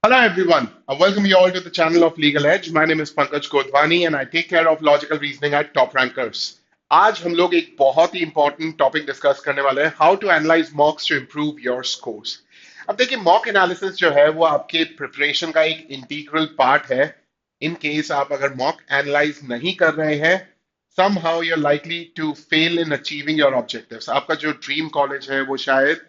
Hello everyone, I welcome you all to the channel of Legal Edge. My name is Pankaj Kodwani and I take care of logical reasoning at Top Rankers. आज हम लोग एक बहुत ही important topic discuss करने वाले हैं, how to analyse mocks to improve your scores. अब देखिए, मॉक एनालिसिस जो है वो आपके प्रिपरेशन का एक इंटीग्रल पार्ट है। इन केस आप अगर मॉक एनालाइज नहीं कर रहे हैं, somehow you're likely to fail in achieving your objectives। आपका जो ड्रीम कॉलेज है वो शायद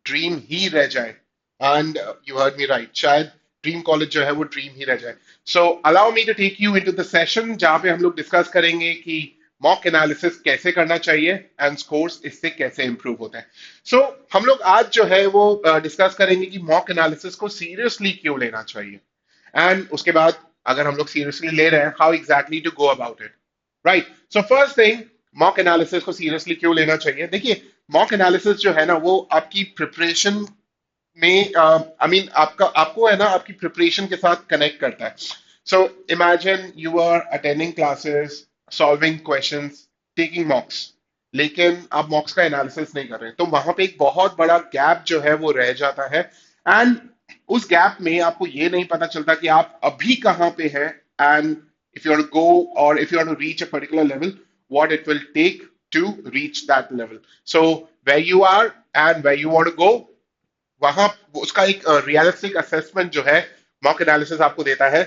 ड्रीम ही रह जाए। And you heard me right, शायद ड्रीम कॉलेज जो है वो ड्रीम ही रह जाए। So allow me to take you into the session जहां पे हम लोग डिस्कस करेंगे कि मॉक एनालिसिस कैसे करना चाहिए एंड स्कोर्स इससे कैसे इंप्रूव होते हैं। सो हम लोग आज जो है वो डिस्कस करेंगे कि मॉक एनालिसिस को सीरियसली क्यों लेना चाहिए, एंड उसके बाद अगर हम लोग सीरियसली ले रहे हैं, how exactly to go about it. Right. So first thing, mock analysis को सीरियसली क्यों लेना चाहिए। देखिए, मॉक एनालिसिस जो है ना वो आपकी प्रिपरेशन में आपका आपको है ना आपकी प्रिपरेशन के साथ कनेक्ट करता है। So imagine you are attending classes, solving questions, taking mocks, लेकिन आप मॉक्स का एनालिसिस नहीं कर रहे, तो वहां पे एक बहुत बड़ा गैप जो है वो रह जाता है। एंड उस गैप में आपको ये नहीं पता चलता कि आप अभी कहाँ पे हैं, and if you want to go or if you want to reach a particular level, what it will take to reach that level. So where you are and where you want to go, वहां उसका एक realistic assessment जो है mock analysis आपको देता है।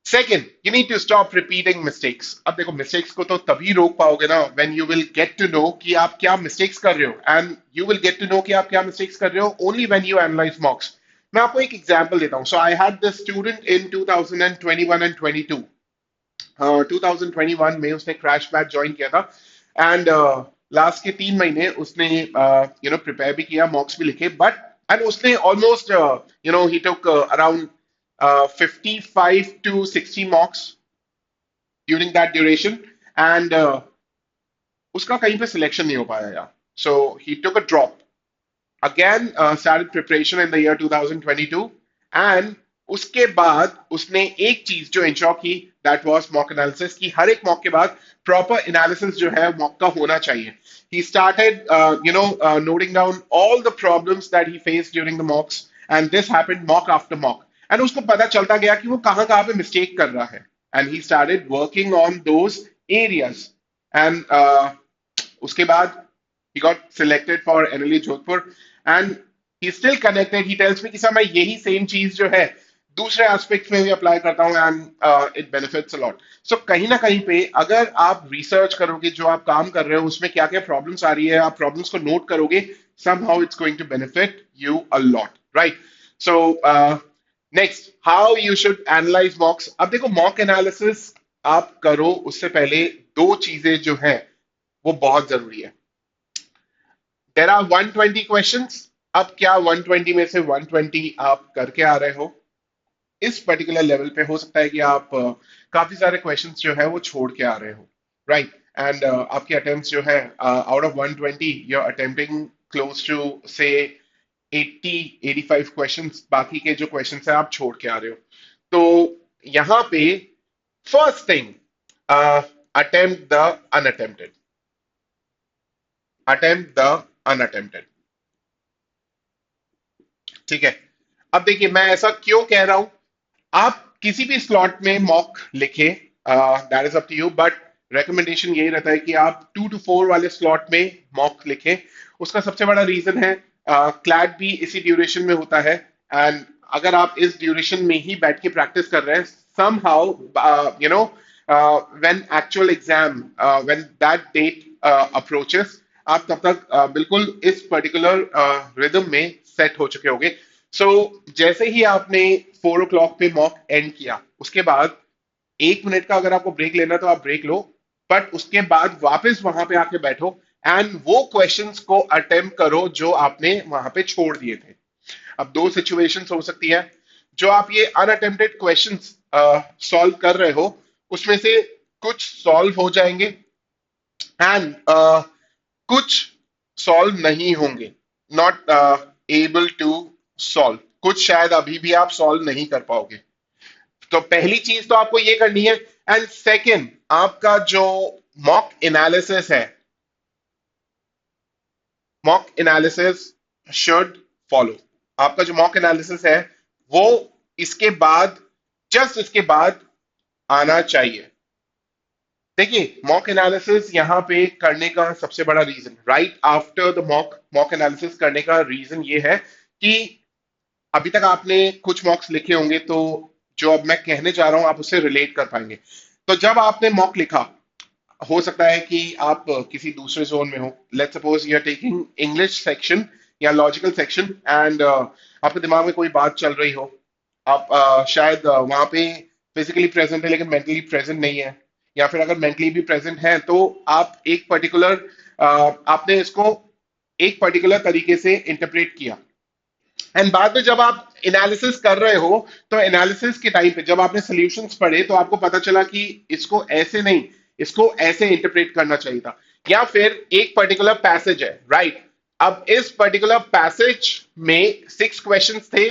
Second, you need to stop repeating mistakes. अब देखो, मिस्टेक्स को तो तभी रोक पाओगे ना when you will get to know कि आप क्या मिस्टेक्स कर रहे हो, and you will get to know कि आप क्या मिस्टेक्स कर रहे हो only when you analyse mocks. मैं आपको एक एग्जांपल देता हूं। So I had this student in 2021 and 22। 2021 में उसने क्रैश बैच ज्वाइन किया था, एंड लास्ट के 3 महीने उसने प्रिपेयर भी किया, मॉक्स भी लिखे, बट एंड उसने almost he took around 55 to 60 mocks during that duration, and उसका कहीं पे सिलेक्शन नहीं हो पाया यार। So he took a drop again, started preparation in the year 2022, and उसके बाद उसने एक चीज जो इंश्योर की, दैट वाज मॉक एनालिसिस, की हर एक मॉक के बाद प्रॉपर एनालिसिस जो है मॉक का होना चाहिए। he started noting down all the problems that he faced during the mocks, and this happened mock after mock, and उसको पता चलता गया कि वो कहाँ कहाँ पे मिस्टेक कर रहा है, and he started working on those areas, and उसके बाद he got selected for NLE Jodhpur, and he's still connected. He tells me कि सर मैं यही सेम चीज जो है दूसरे एस्पेक्ट में भी अप्लाई करता हूँ, and it benefits a lot. So कहीं ना कहीं पे अगर आप रिसर्च करोगे जो आप काम कर रहे हो उसमें क्या क्या प्रॉब्लम्स आ रही है, आप प्रॉब्लम्स को नोट करोगे, somehow it's going to benefit you a lot, right? So next, how you should analyze mocks। अब देखो, मॉक एनालिसिस आप करो उससे पहले दो चीजें जो है वो बहुत जरूरी है। There are 120 questions. अब क्या 120 में से 120 आप करके आ रहे हो? इस पर्टिकुलर लेवल पे हो सकता है कि आप काफी सारे क्वेश्चंस जो है वो छोड़ के आ रहे हो, राइट? एंड आपके अटेम्प्ट्स जो है, out of 120 you are attempting close to से 80 85 क्वेश्चंस, बाकी के जो क्वेश्चंस है आप छोड़ के आ रहे हो। तो यहाँ पे first thing, attempt the unattempted, attempt the unattempted, ठीक है? अब देखिए, मैं ऐसा क्यों कह रहा हूं। आप किसी भी स्लॉट में मॉक लिखे, that is up to you, but recommendation यही रहता है कि आप 2 to 4 वाले स्लॉट में मॉक लिखें। उसका सबसे बड़ा रीजन है, क्लैट भी इसी ड्यूरेशन में होता है, एंड अगर आप इस ड्यूरेशन में ही बैठ के प्रैक्टिस कर रहे हैं, somehow when actual exam, when that date approaches, आप तब तक बिल्कुल इस पर्टिकुलर रिदम में सेट हो चुके होंगे। सो जैसे ही आपने 4 o'clock पे मॉक एंड किया, उसके बाद 1 मिनट का अगर आपको ब्रेक लेना तो आप ब्रेक लो, बट उसके बाद वापस वहां पे आके बैठो एंड वो क्वेश्चंस को अटेम्प्ट करो जो आपने वहां पे छोड़ दिए थे। अब दो सिचुएशंस हो सकती है। जो आप ये अनअटेम्प्टेड क्वेश्चंस सॉल्व कर रहे हो, उसमें से कुछ सॉल्व हो जाएंगे, एंड कुछ सॉल्व नहीं होंगे, नॉट एबल टू सॉल्व, कुछ शायद अभी भी आप सॉल्व नहीं कर पाओगे। तो पहली चीज तो आपको ये करनी है। एंड सेकंड, आपका जो मॉक एनालिसिस है, मॉक एनालिसिस शुड फॉलो। आपका जो मॉक एनालिसिस है वो इसके बाद, जस्ट इसके बाद आना चाहिए। देखिए, मॉक एनालिसिस यहाँ पे करने का सबसे बड़ा reason, right after the mock mock analysis करने का रीजन ये है कि अभी तक आपने कुछ मॉक्स लिखे होंगे, तो जो अब मैं कहने जा रहा हूं आप उससे रिलेट कर पाएंगे। तो जब आपने मॉक लिखा, हो सकता है कि आप किसी दूसरे जोन में हो। Let's suppose you are taking English section या लॉजिकल सेक्शन, एंड आपके दिमाग में कोई बात चल रही हो। आप शायद वहां पे फिजिकली प्रेजेंट है लेकिन मेंटली प्रेजेंट नहीं है, या फिर अगर मेंटली भी प्रेजेंट है तो आप एक पर्टिकुलर आपने इसको एक पर्टिकुलर तरीके से इंटरप्रेट किया। एंड बाद में जब आप एनालिसिस कर रहे हो, तो एनालिसिस के टाइम पे जब आपने सॉल्यूशंस पढ़े तो आपको पता चला कि इसको ऐसे नहीं, इसको ऐसे इंटरप्रेट करना चाहिए था। या फिर एक पर्टिकुलर पैसेज है, राइट। अब इस पर्टिकुलर पैसेज में 6 क्वेश्चंस थे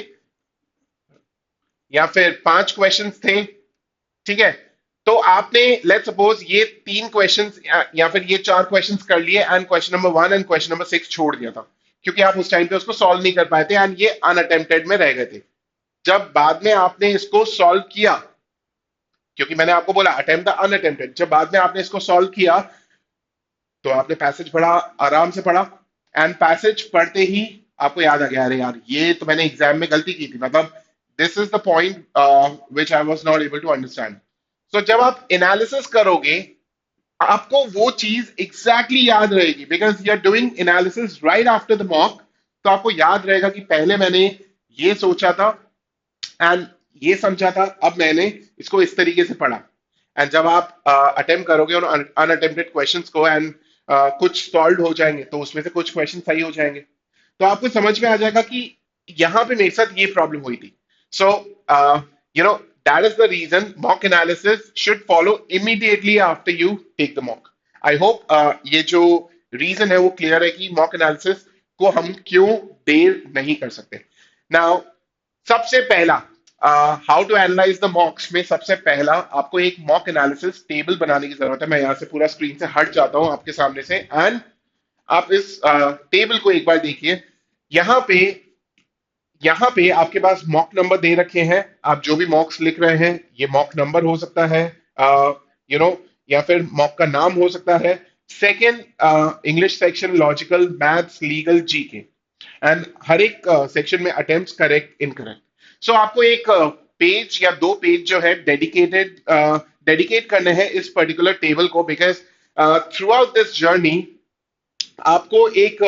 या फिर 5 क्वेश्चंस थे, ठीक है। तो आपने लेट सपोज ये 3 क्वेश्चंस या फिर ये 4 क्वेश्चंस कर लिए, and question number 1 and question number 6 छोड़ दिया था, क्योंकि आप उस टाइम पे उसको सॉल्व नहीं कर पाए थे एंड ये अनअटेम्प्टेड में रह गए थे। जब बाद में आपने इसको सॉल्व किया, क्योंकि मैंने आपको बोला अटेम्प्ट अनअटेम्प्टेड, जब बाद में आपने इसको सॉल्व किया तो आपने पैसेज पढ़ा, आराम से पढ़ा, एंड पैसेज पढ़ते ही आपको याद आ गया, अरे यार ये तो मैंने एग्जाम में गलती की थी, मतलब this is the point which I was not able to understand. So जब आप एनालिसिस करोगे, आपको वो चीज एग्जैक्टली याद रहेगी, because you are doing analysis right after the mock. तो आपको याद रहेगा कि पहले मैंने ये सोचा था एंड ये समझा था, अब मैंने इसको इस तरीके से पढ़ा। एंड जब आप अटेम्प्ट करोगे उन अनअटेम्प्टेड क्वेश्चंस को, एंड कुछ सॉल्व हो जाएंगे तो उसमें से कुछ क्वेश्चन सही हो जाएंगे, तो आपको समझ में आ जाएगा कि यहाँ पे मेरे साथ ये प्रॉब्लम हुई थी। So you know, that is the reason mock analysis should follow immediately after you take the mock. I hope ये जो रीजन है वो क्लियर है कि मॉक एनालिसिस को हम क्यों देर नहीं कर सकते। नाउ, सबसे पहला, how to analyse the mocks में सबसे पहला आपको एक मॉक एनालिसिस टेबल बनाने की जरूरत है। मैं यहां से पूरा स्क्रीन से हट जाता हूं आपके सामने से, एंड आप इस टेबल को एक बार देखिए। यहाँ पे यहाँ पे आपके पास मॉक नंबर दे रखे हैं। आप जो भी मॉक्स लिख रहे हैं, ये मॉक नंबर हो सकता है, यू नो, या फिर मॉक का नाम हो सकता है। Second, English section, logical, maths, legal, GK, and हर एक सेक्शन में अटेम्प्ट्स, करेक्ट, इनकरेक्ट। सो आपको एक पेज या 2 पेज जो है डेडिकेट करने हैं इस पर्टिकुलर टेबल को, because through out this journey आपको एक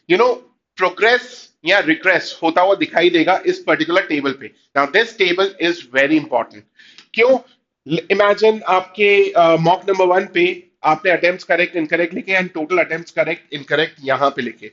यू नो प्रोग्रेस या रिग्रेस होता हुआ दिखाई देगा इस पर्टिकुलर टेबल पे। Now this table is very important. क्यों? इमेजिन आपके मॉक नंबर 1 पे आपने अटेम्प्ट्स करेक्ट इनकरेक्ट लिखे and total attempts correct incorrect यहां पे लिखे,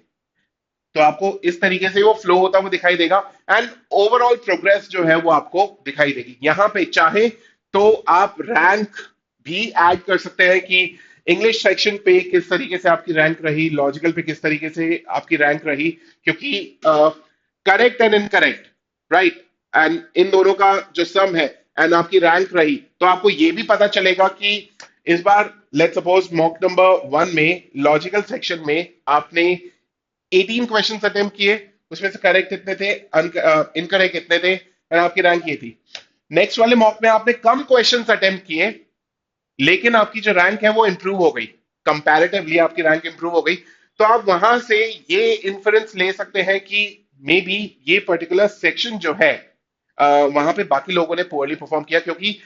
तो आपको इस तरीके से वो फ्लो होता हुआ दिखाई देगा, एंड ओवरऑल प्रोग्रेस जो है वो आपको दिखाई देगी। यहां पे चाहे तो आप रैंक भी ऐड कर सकते हैं कि इंग्लिश सेक्शन पे किस तरीके से आपकी रैंक रही, लॉजिकल पे किस तरीके से आपकी रैंक रही, क्योंकि correct and incorrect, right, and in दोनों का जो सम है एंड आपकी रैंक रही, तो आपको ये भी पता चलेगा कि इस बार लेट्स सपोज मॉक नंबर 1 में लॉजिकल सेक्शन में आपने 18 क्वेश्चन अटेम्प्ट किए, उसमें से करेक्ट इतने थे, इनकरेक्ट इतने थे, और आपकी रैंक ये थी। नेक्स्ट वाले मॉक में आपने कम क्वेश्चंस अटेम्प्ट किए, लेकिन आपकी जो रैंक है वो इंप्रूव हो गई, कंपैरेटिवली आपकी रैंक इंप्रूव हो गई। तो आप वहां से ये इन्फरेंस ले सकते हैं कि मे बी ये पर्टिकुलर सेक्शन जो है वहां पे बाकी लोगों ने पुअरली परफॉर्म किया, क्योंकि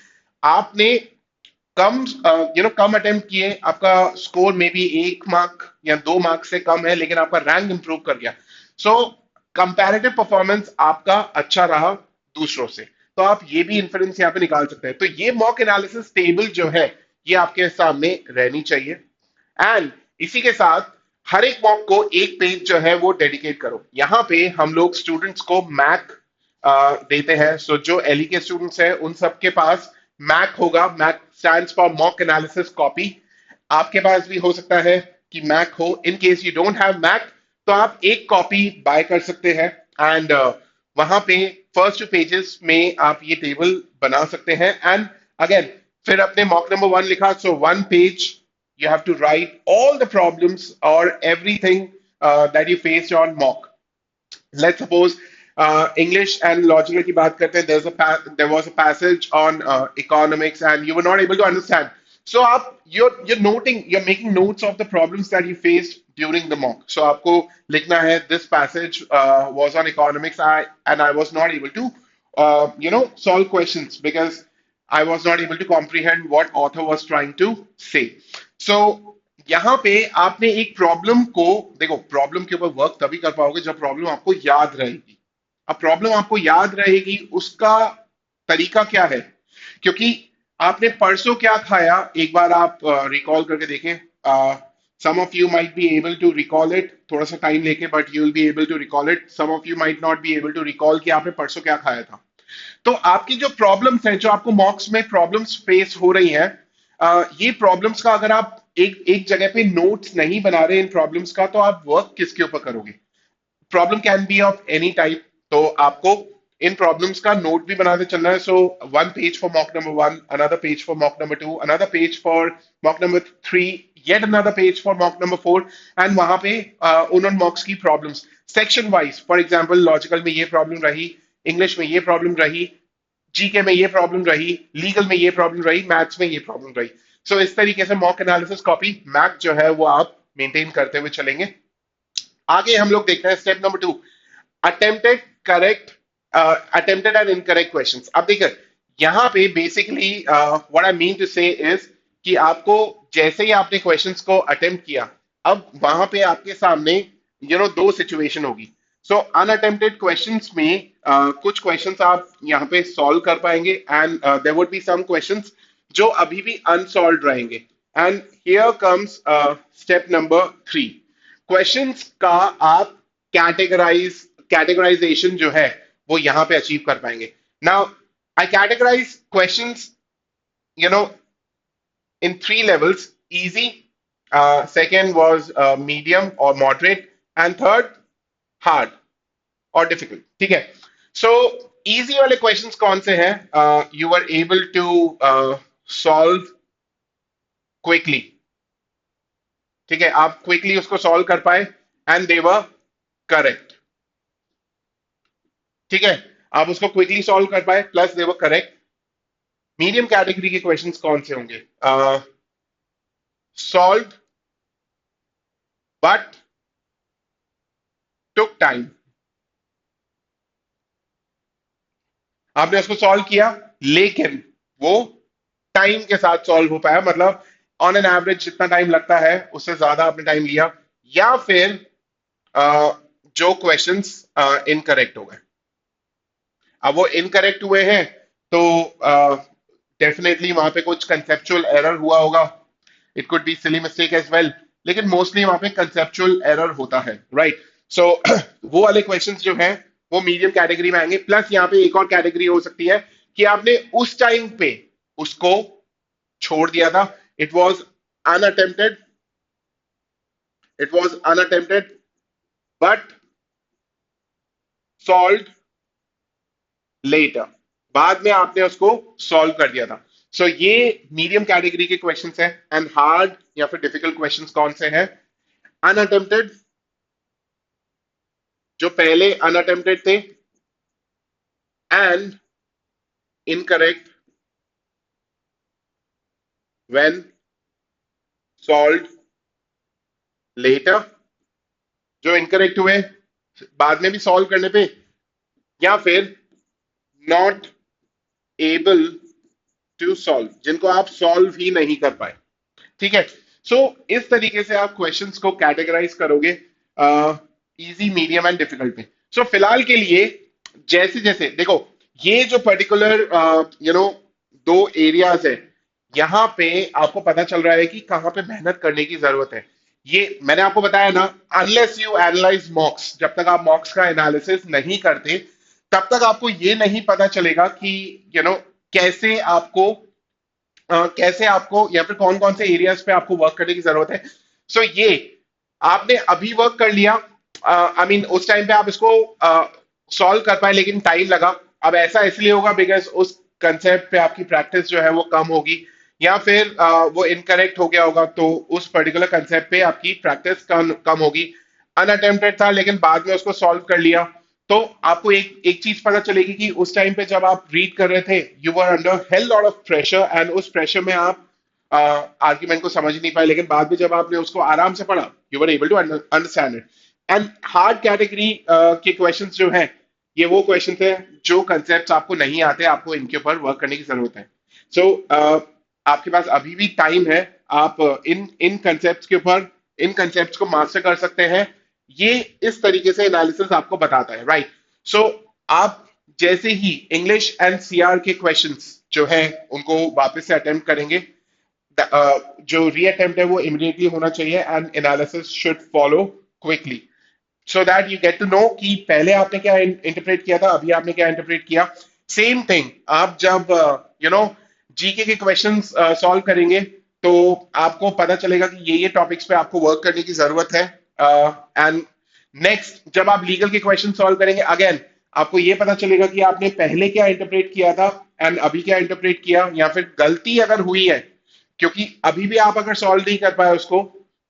आपने कम कम अटेम्प्ट किए, आपका स्कोर में भी 1 मार्क या 2 मार्क से कम है, लेकिन आपका रैंक इंप्रूव कर गया। सो कंपैरेटिव परफॉर्मेंस आपका अच्छा रहा दूसरों से, तो आप ये भी इन्फ्लुएंस यहाँ पे निकाल सकते हैं। तो ये मॉक एनालिसिस टेबल जो है ये आपके सामने रहनी चाहिए, एंड इसी के साथ हर एक मॉक को एक पेज जो है वो डेडिकेट करो। यहाँ पे हम लोग स्टूडेंट्स को मैक देते हैं। सो जो एलई के स्टूडेंट्स हैं उन सबके पास मैक होगा। MAC stands for mock analysis copy. आपके पास भी हो सकता है कि मैक हो। In case you don't have MAC, तो आप एक कॉपी बाय कर सकते हैं, एंड वहां पे फर्स्ट 2 पेजेस में आप ये टेबल बना सकते हैं। एंड अगेन फिर अपने मॉक नंबर 1 लिखा, सो 1 page you have to write all the problems or everything that you faced on mock. Let's suppose English and logical की बात करते हैं, there was a passage on economics and you were not able to understand. So आप you're making notes of the problems that you faced during the mock. So आपको लिखना है this passage was on economics and I was not able to solve questions because I was not able to comprehend what author was trying to say. So यहाँ पे आपने एक problem को देखो, problem के ऊपर वर्क तभी कर पाओगे जब प्रॉब्लम आपको याद रहेगी. अब प्रॉब्लम आपको याद रहेगी, उसका तरीका क्या है? क्योंकि आपने परसों क्या खाया, एक बार आप रिकॉल करके देखें. Some of you might be able to recall it, थोड़ा सा टाइम लेके, but you will be able to recall it. Some of you might not be able to recall कि आपने परसों क्या खाया था. तो आपकी जो प्रॉब्लम्स हैं, जो आपको मॉक्स में प्रॉब्लम्स फेस हो रही हैं, ये प्रॉब्लम्स का अगर आप एक एक जगह पे नोट्स नहीं बना रहे इन प्रॉब्लम्स का, तो आप वर्क किसके ऊपर करोगे? Problem can be of any type. तो आपको इन प्रॉब्लम्स का नोट भी बनाते चलना है. So one page for mock number one, another page for mock number two, another page for mock number three, yet another page for mock number four. And वहां पे उन मॉक्स की problems section wise, for example logical में ये problem रही, English में ये problem रही, जीके में ये प्रॉब्लम रही, लीगल में ये प्रॉब्लम रही, मैथ्स में ये प्रॉब्लम रही. सो इस तरीके से मॉक एनालिसिस कॉपी मैथ जो है वो आप मेंटेन करते हुए चलेंगे. आगे हम लोग देखते हैं step number two, attempted correct attempted and incorrect questions. अब देखिए यहाँ पे basically what I mean to say is कि आपको जैसे ही आपने क्वेश्चंस को अटेम्प्ट किया, अब वहां पे आपके सामने दो सिचुएशन होगी. सो अनअटेम्प्टेड क्वेश्चंस में कुछ क्वेश्चंस आप यहाँ पे सॉल्व कर पाएंगे and there would be some questions जो अभी भी अनसॉल्व्ड रहेंगे. And here comes step number three, questions का आप कैटेगराइजेशन जो है वो यहां पे अचीव कर पाएंगे. Now I categorise questions you know in three levels: easy, second was medium और मॉडरेट, एंड थर्ड हार्ड और डिफिकल्ट. ठीक है. सो इजी वाले क्वेश्चंस कौन से हैं? You are able to solve quickly. ठीक है, आप क्विकली उसको सॉल्व कर पाए एंड दे वर करेक्ट. ठीक है, आप उसको क्विकली सॉल्व कर pi plus they were correct. Medium category के क्वेश्चंस कौन से होंगे? Solve but took time. आपने उसको सॉल्व किया लेकिन वो टाइम के साथ सॉल्व हो पाया, मतलब ऑन एन एवरेज जितना टाइम लगता है उससे ज्यादा आपने टाइम लिया. या फिर जो क्वेश्चंस इनकरेक्ट हो गए. अब वो इनकरेक्ट हुए हैं तो डेफिनेटली वहां पे कुछ कंसेप्चुअल एरर हुआ होगा. It could be silly mistake as well, लेकिन मोस्टली वहां पे कंसेप्चुअल एरर होता है, राइट? सो वो वाले क्वेश्चंस जो हैं वो मीडियम कैटेगरी में आएंगे. प्लस यहाँ पे एक और कैटेगरी हो सकती है कि आपने उस टाइम पे उसको छोड़ दिया था. It was unattempted, it was unattempted but solve later. बाद में आपने उसको सॉल्व कर दिया था. सो ये मीडियम कैटेगरी के क्वेश्चंस हैं. एंड हार्ड या फिर डिफिकल्ट क्वेश्चंस कौन से हैं? अनअटेम्प्टेड, जो पहले अनअटेम्प्टेड थे, and incorrect when solve later. जो इनकरेक्ट हुए बाद में भी सॉल्व करने पे, या फिर नॉट एबल टू सॉल्व, जिनको आप सॉल्व ही नहीं कर पाए. ठीक है. सो इस तरीके से आप क्वेश्चंस को कैटेगराइज करोगे इजी, मीडियम एंड डिफिकल्ट में. सो फिलहाल के लिए जैसे जैसे देखो, ये जो पर्टिकुलर दो एरियाज है, यहां पे आपको पता चल रहा है कि कहां पे मेहनत करने की जरूरत है. ये मैंने आपको बताया ना, अनलेस यू एनालाइज मॉक्स, जब तक आप मॉक्स का एनालिसिस नहीं करते तब तक आपको ये नहीं पता चलेगा कि कैसे आपको कैसे आपको या फिर कौन कौन से एरियाज पे आपको वर्क करने की जरूरत है. सो ये आपने अभी वर्क कर लिया, आई मीन उस टाइम पे आप इसको सॉल्व कर पाए लेकिन टाइम लगा. अब ऐसा इसलिए होगा बिकॉज उस कंसेप्ट पे आपकी प्रैक्टिस जो है वो कम होगी, या फिर वो इनकरेक्ट हो गया होगा, तो उस पर्टिकुलर कंसेप्ट पे आपकी प्रैक्टिस कम कम होगी. अनअटेम्प्टेड था लेकिन बाद में उसको सॉल्व कर लिया, तो आपको एक एक चीज पता चलेगी कि उस टाइम पे जब आप रीड कर रहे थे you were under hell lot of pressure, and उस प्रेशर में आप आर्ग्यूमेंट को समझ नहीं पाए, लेकिन बाद में जब आपने उसको आराम से पढ़ा you were able to understand it. And hard category के क्वेश्चंस जो हैं, ये वो क्वेश्चन है जो कंसेप्ट आपको नहीं आते, आपको इनके ऊपर वर्क करने की जरूरत है। सो आपके पास अभी भी टाइम है, आप इन इन कंसेप्ट के ऊपर, इन कंसेप्ट को मास्टर कर सकते हैं। ये इस तरीके से एनालिसिस आपको बताता है, राइट। सो आप जैसे ही इंग्लिश एंड सीआर के क्वेश्चंस जो हैं उनको वापस से अटेम्प्ट करेंगे, जो रीअटेम्प्ट है वो इमीडिएटली होना चाहिए, and analysis should follow quickly, so that you get to know कि पहले आपने क्या इंटरप्रेट किया था, अभी आपने क्या इंटरप्रेट किया। सेम थिंग आप जब यू नो जीके के क्वेश्चंस सॉल्व करेंगे तो आपको पता चलेगा कि ये टॉपिक्स पे आपको वर्क करने की जरूरत है। एंड नेक्स्ट जब आप लीगल के क्वेश्चन सॉल्व करेंगे, अगेन आपको ये पता चलेगा कि आपने पहले क्या इंटरप्रेट किया था एंड अभी क्या इंटरप्रेट किया, या फिर गलती अगर हुई है, क्योंकि अभी भी आप अगर सॉल्व नहीं कर पाए उसको,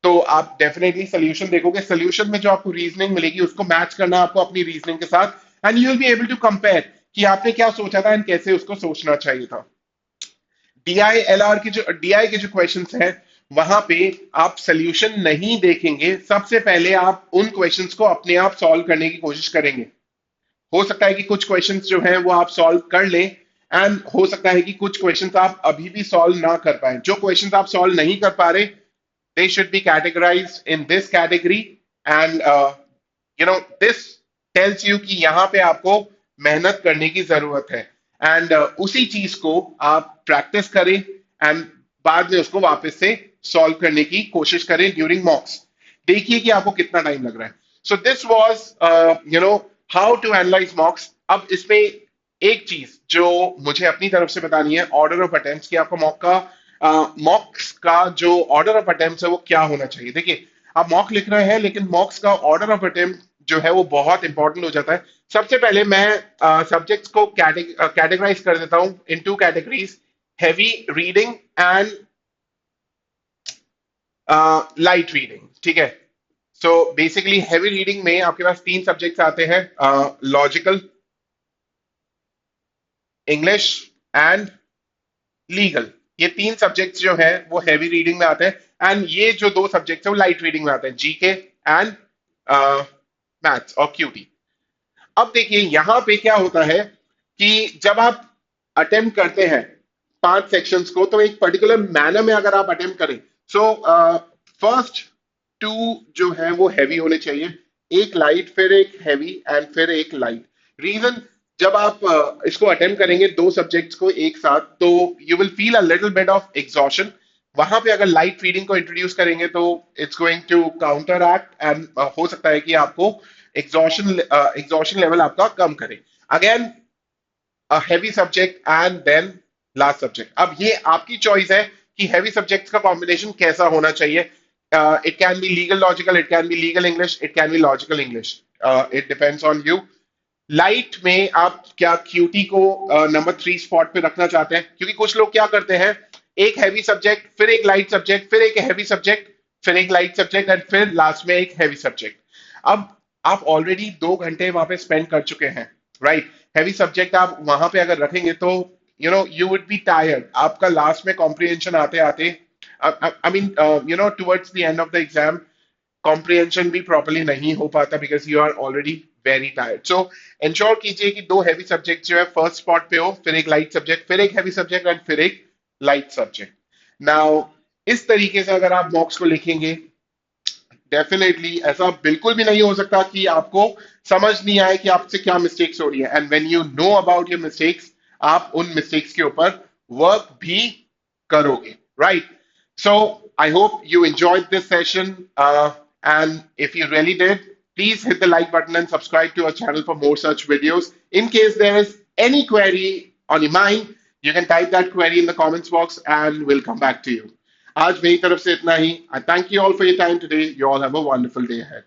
तो आप डेफिनेटली सोल्यूशन देखोगे, सोल्यूशन में जो आपको रीजनिंग मिलेगी उसको मैच करना आपको अपनी रीजनिंग के साथ, and you will be able to compare कि आपने क्या सोचा था एंड कैसे उसको सोचना चाहिए था। डीआई के जो क्वेश्चंस हैं वहां पे आप सोल्यूशन नहीं देखेंगे, सबसे पहले आप उन क्वेश्चंस को अपने आप सॉल्व करने की कोशिश करेंगे। हो सकता है कि कुछ क्वेश्चंस जो हैं वो आप सॉल्व कर लें, एंड हो सकता है कि कुछ क्वेश्चंस आप अभी भी सॉल्व ना कर पाए। जो क्वेश्चंस आप सॉल्व नहीं कर पा रहे, they should be categorized in this category, and this tells you कि यहाँ पे आपको मेहनत करने की जरूरत है, एंड उसी चीज को आप प्रैक्टिस करें एंड बाद में उसको वापस से सॉल्व करने की कोशिश करें ड्यूरिंग मॉक्स। देखिए कि आपको कितना टाइम लग रहा है। So this was how to analyse mocks. अब इसमें एक चीज जो मुझे अपनी तरफ से बतानी है, ऑर्डर ऑफ अटेम्प्ट्स, कि आपको मॉक्स का जो ऑर्डर ऑफ अटेम्प्ट्स है वो क्या होना चाहिए। देखिए आप मॉक लिख रहे हैं, लेकिन मॉक्स का ऑर्डर ऑफ अटेम्प्ट जो है वो बहुत इंपॉर्टेंट हो जाता है। सबसे पहले मैं सब्जेक्ट्स को कैटेगराइज कर देता हूं into categories, heavy reading and light reading, ठीक है। सो बेसिकली हैवी रीडिंग में आपके पास तीन सब्जेक्ट्स आते हैं, लॉजिकल, इंग्लिश एंड लीगल। ये तीन सब्जेक्ट्स जो है वो हैवी रीडिंग में आते हैं, एंड ये जो दो सब्जेक्ट्स है वो लाइट रीडिंग में आते हैं, जीके एंड मैथ्स और क्यूटी। अब देखिए यहां पे क्या होता है कि जब आप अटेम्प्ट करते हैं पांच सेक्शंस को, तो एक पर्टिकुलर मैनर में अगर आप अटेम्प्ट करें, सो फर्स्ट टू जो है वो हैवी होने चाहिए, एक लाइट, फिर एक हैवी एंड फिर एक लाइट। रीजन, जब आप इसको अटेम्प्ट करेंगे दो सब्जेक्ट्स को एक साथ, तो you will feel a little bit of exhaustion. वहां पे अगर लाइट रीडिंग को इंट्रोड्यूस करेंगे तो it's going to counteract, and हो सकता है कि आपको एग्जॉशन लेवल आपका कम करे। Again a heavy subject and then last subject. अब ये आपकी चॉइस है कि हैवी सब्जेक्ट्स का कॉम्बिनेशन कैसा होना चाहिए। It can be legal logical, it can be legal English, it can be logical English, it depends on you. Light में आप क्या क्यूटी को नंबर 3 स्पॉट पे रखना चाहते हैं, क्योंकि कुछ लोग क्या करते हैं, एक हैवी सब्जेक्ट, फिर एक लाइट सब्जेक्ट, फिर एक हैवी सब्जेक्ट, फिर एक लाइट सब्जेक्ट, एंड फिर लास्ट में एक हैवी सब्जेक्ट। अब आप ऑलरेडी 2 घंटे वहां पे स्पेंड कर चुके हैं, राइट। हैवी सब्जेक्ट आप वहां पे अगर रखेंगे तो यू वुड बी टायर्ड, आपका लास्ट में कॉम्प्रिहेंशन आते आते, I mean towards the end of the exam comprehension भी प्रॉपर्ली नहीं हो पाता, because you are already very tired. So ensure कीजिए कि दो हैवी सब्जेक्ट जो है फर्स्ट स्पॉट पे हो, फिर एक लाइट सब्जेक्ट, फिर एक हैवी सब्जेक्ट, एंड फिर एक लाइट सब्जेक्ट। नाउ इस तरीके से अगर आप मॉक्स को लिखेंगे, डेफिनेटली ऐसा बिल्कुल भी नहीं हो सकता कि आपको समझ नहीं आए कि आपसे क्या मिस्टेक्स हो रही है, and when you know about your mistakes, आप उन मिस्टेक्स के ऊपर वर्क भी करोगे, right. So I hope you enjoyed this session, and if you really did, please hit the like button and subscribe to our channel for more such videos. In case there is any query on your mind, you can type that query in the comments box and we'll come back to you. आज मेरी तरफ से इतना ही। I thank you all for your time today. You all have a wonderful day ahead.